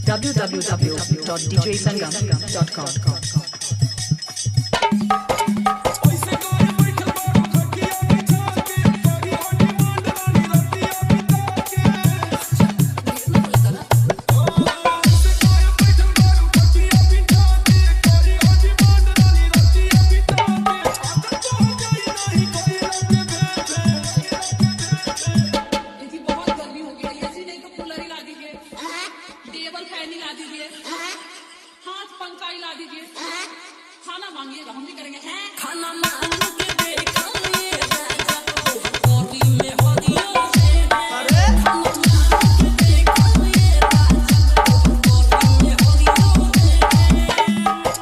www.djsangam.com. Table fan ला दीजिए, हाथ पंखा ला दीजिए, खाना मांगिएगा हम भी करेंगे हैं खाना मांग के देखाइए राजा कोरी में हो दियो से अरे खाना मांग के देखाइए राजा कोरी में हो दियो से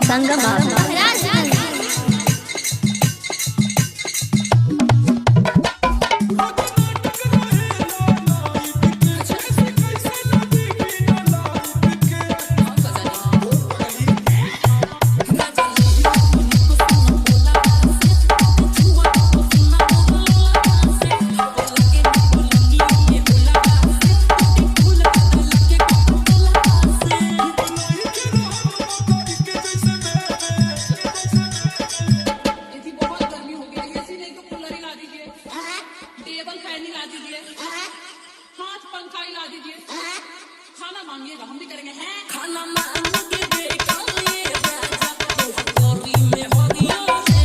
संगम टेबल फैन ला दीजिए, हाथ पंखा ला दीजिए, खाना मांगिएगा हम भी करेंगे हैं खाना मांग के देखाइए राजा कोरी में हो दियो से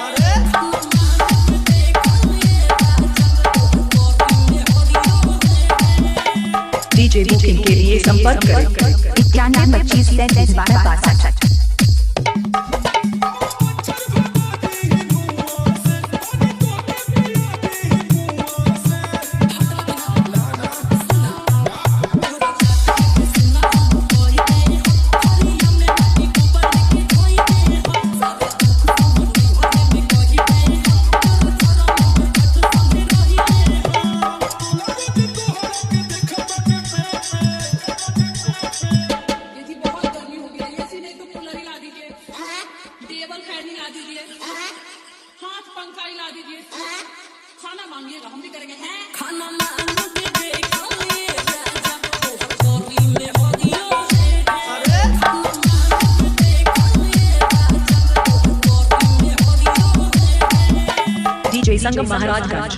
अरे खाना मांग के देखाइए राजा कोरी में हो दियो से DJ बुकिंग के लिए संपर्क करें 9125 टेबल फैन ला दीजिए, हाथ पंखा ला दीजिए, खाना मांगिएगा हम भी करेंगे हैं खाना मांग के देखाइए राजा कोरी में हो दियो से अरे खाना मांग के देखाइए राजा कोरी में हो दियो से DJ संगम महाराजगंज।